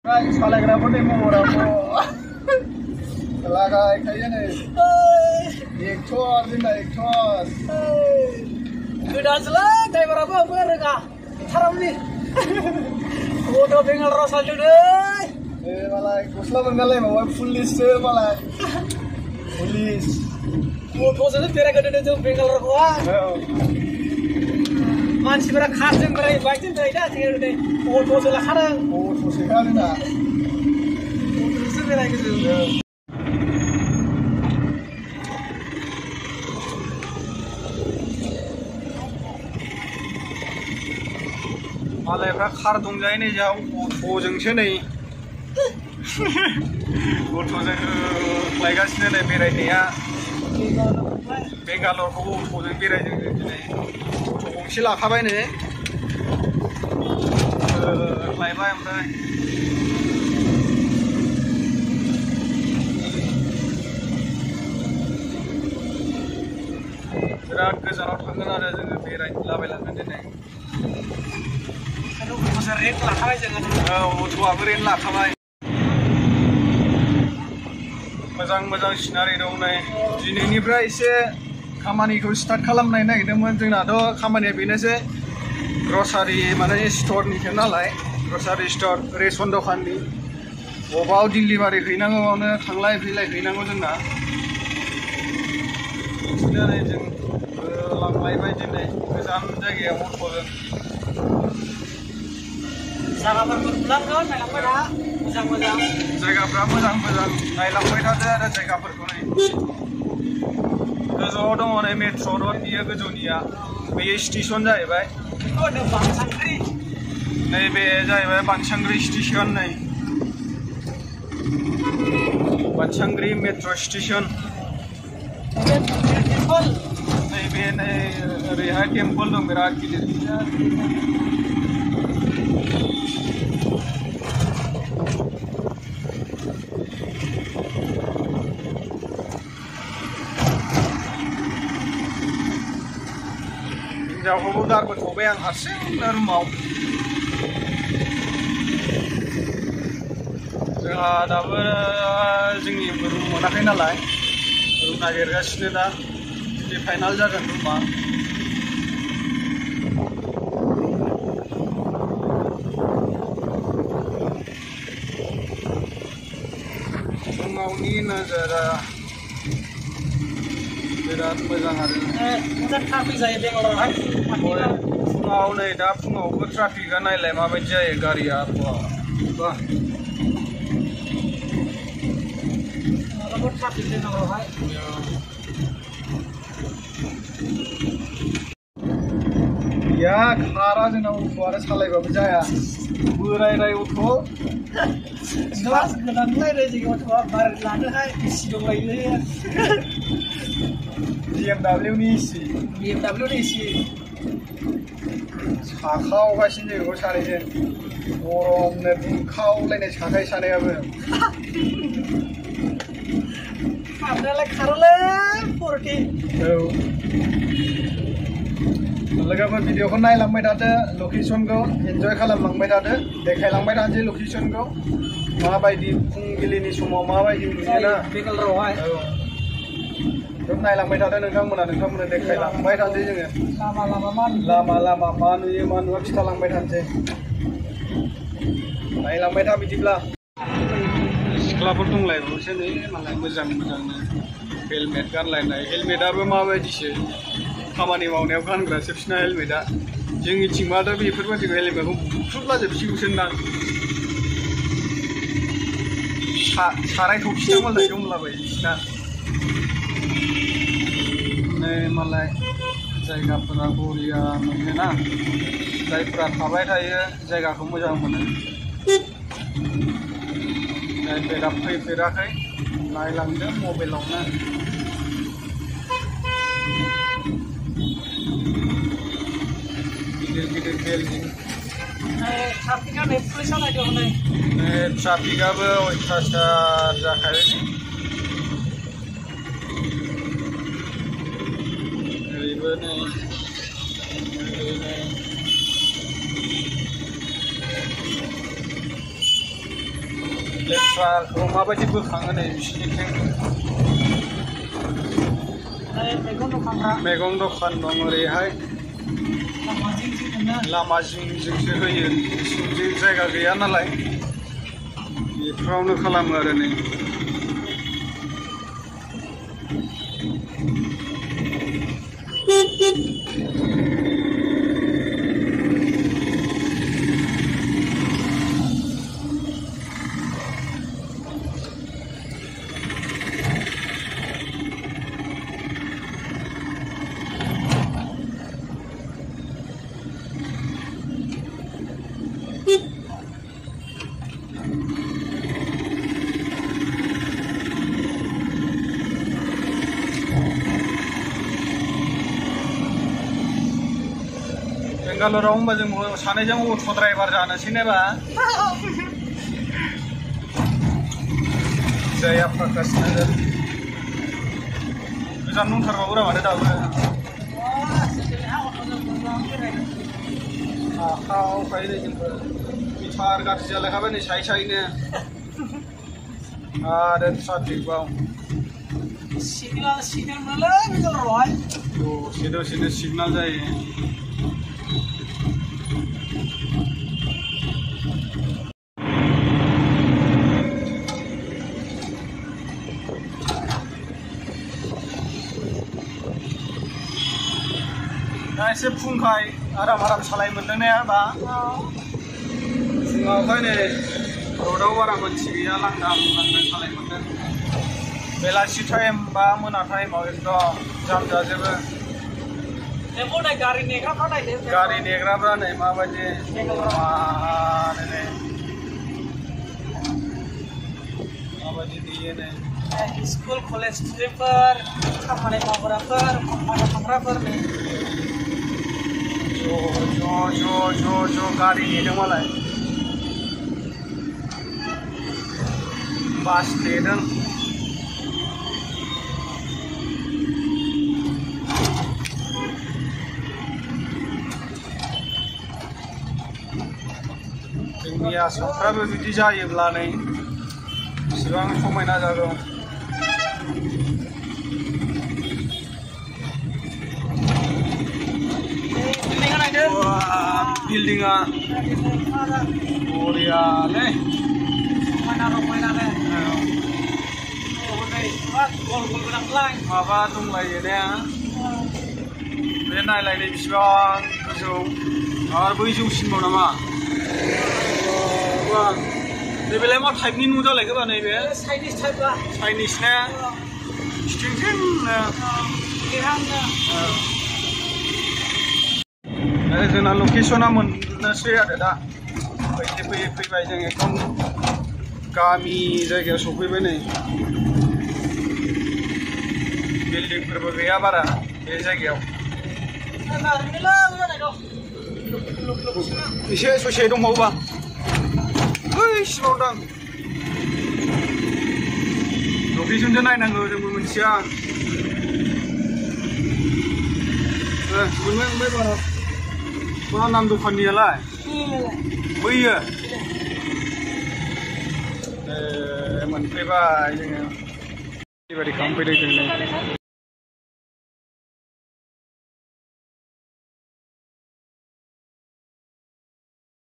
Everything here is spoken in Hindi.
सालायग्राफोरनि महराबो लागायखायो नै एक्टर जोंना एक्टर गोदानसोलै ड्राइभाराबो आंबो रोङा थारावनि अट' बेंगालराव सालदों मालाय गस्ला मोनगालायबावबाय पुलिससो मालाय पुलिस अट'जोंनो बेरायगोदों जों बेंगालराखौ मानसिफोरा कारजों बेरायो बाइकजों बेरायदा जोङो नै अट'सो लाखादों अट'सोखा जोंना अट'जोंसो बेरायगोदों मालायफ्रा कार दंजायो नै जा अट'जोंसो नै अट'जों लायगासिनो नै बेरायनाया बेंगालरखौ अट'जों बेरायदों दिनै अट' गंसे लाखाबाय नै लायबाय ओमफ्राय बिराद गोजानाव थांगोन आरो जोङो बेरायलाबायलांगोन दिनै रेन्ट लाखाबाय जोङो अट'आबो रेन्ट लाखाबाय मोजां मोजां सिनारि दं नै दिनैनिफ्राय एसे खामानिखौ स्टार्ट खालामनो नागिरदोंमोन जोंनाथ' खामानिया बेनोसै ग्रसारि माने स्टरनिसो नालाय ग्रसारि स्ट'र रेसन दखाननि बबाव डिलिभारि हैनांगौआवनो थांलाय फैलाय हैनांगौ जोंना बिदिनो नै जों लांलायबाय दिनै गोजान जायगायाव अट'जों जायगाफोरखौ नुलांगोन नायलांबाय था मोजां मोजां जायगाफ्रा मोजां मोजां नायलांबाय थादो आरो जायगाफोरखौ नै गोजौआव दङ नै मेट्र' रड बियो गोजौनिया बेयो स्टेसन जाहैबाय नैबे जाहैबाय बानसांग्रि स्टेसन नै बानसांग्रि मेट्र' स्टेसन नैबे नै ओरैहाय टेम्पल दं बिराद गिदिर हिन्जावखौबो गारबोथ'बाय आं हारसिंनो रुमाव जोंहा दाबो जोंनि रुम मोनाखै नालाय रुम नागिरगासिनो दा जुदि फाइनाल जागोन रुमा रुमावनि नोजोरा बिराद मोजां आरो ट्राफिक जायो बेंगालरावहाय फुङाव नै दा फुङावबो ट्राफिकआ नायलाय माबायदि जायो गारिया बा ट्राफिक बेंगालरावहाय गैया खारा जोंना अट' आरो सालायबाबो जाया बोरायनाय अट' गोदानलाय रेजिं अट'आ बार लानोहाय एसि दंलायो BMW नि एसि साखावगासिनो जों सानैजों गरमनो दुंखावलायनाय साखाय सानैयाबो खारनायालाय खारोलै 40 लोगोफोर भिडिअखौ नायलांबाय थादो लकेसनखौ एन्जय खालामलांबाय थादो देखायलांबाय थानोसै लकेसनखौ माबायदि फुंबिलिनि समाव माबायदि नुयोना बेंगालरावहाय नायलांबाय थादो नोंथांमोना देखायलांबाय थानोसै जोङो लामा मा नुयो मा नुवा खिथालांबाय थानोसै नायलांबाय था बिदिब्ला सिख्लाफोर दंलायबावसो नै मालाय मोजां मोजांनो हेलमेट गानलायनाय हेलमेटआबो माबायदिसो खामानि मावनायाव गानग्रासो बिसिना हेलमेटआ जोंनिथिंबाथ' बेफोरबायदिखौ हेलमेटखौ बुख्रुबलाजोबसिगौसो दां साराय थफिना मालाय दंलाबायो बिसिना नै मालाय जायगाफोरा बरिया मोनोना जायफोरा थाबाय थायो जायगाखौ मोजां मोनो जायफोरा फैफेराखै नायलांदो मबाइलावनो गिदिर गिदिर बिल्डिं ट्राफिकआबो अयथासार जाखायो ओरैबो नै लेथ्राखौ माबायदि बोखाङो नै बिसिनिथिं मैगं दखान दं ओरैहाय लामा जिं जिंसो होयो बिसिनिथिं जायगा गैया नालाय बेफोरावनो खालामो आरो नै बेंगालराव होनबा जों सानैजों अट' ड्राइभार जानोसै नामा जया प्रकाश नगर गोजान नंथारबावो माथो दाबो आखावखायनो जोंबो गिथार गाज्रि जालायखाबाय नै साय सायनो आरो ट्राफिकआव सिगनेल मोनलै बेंगालरावहाय दसेनो सिगनेल जायो एसे फुंखाय आराम सालाय मोनदों ने बा फुङावहाय नै र'डआव बारा मोनथि गैया लांदां सालाय मोनदों बेलासि टाइम बा मोना टाइमाव एकदम जाम जाजोबो गारि नेग्राफ्रा नै माबायदि माबायदि नेयो नै स्कुल कलेज स्टुडेन्टफोर खामानि मावग्राफोर कम्पानियाव थांग्राफोर नै ज' गारि नेदों मालाय बास नेदों जोंनि आसामफ्राबो बिदि जायोब्ला नै बेसेबां समायना जागौ बिल्डिंआ बरियालै माबा दंलायो ने बे नायलायनो बिसिबां गोजौ आरो बै जौसिनबाव नामा नैबेलाय मा टाइपनि न' जालायखोबा नैबे चाइनिस ने स्टिंटिंनो जोंना लकेसना मोननोसै आरो दा फैबाय जों एकदम गामि जायगायाव सफैबाय नै बिल्डिंफोरबो गैया बारा बे जायगायाव एसे ससे दंबावोबा बै सिमाव दं लकेसनसो नायनांगौ जोंबो मिथिया मोनबाय बारा मा नाम दखाननियालाय बैयो मोनफैबाय जोङो बेबायदि खालामफैदों जों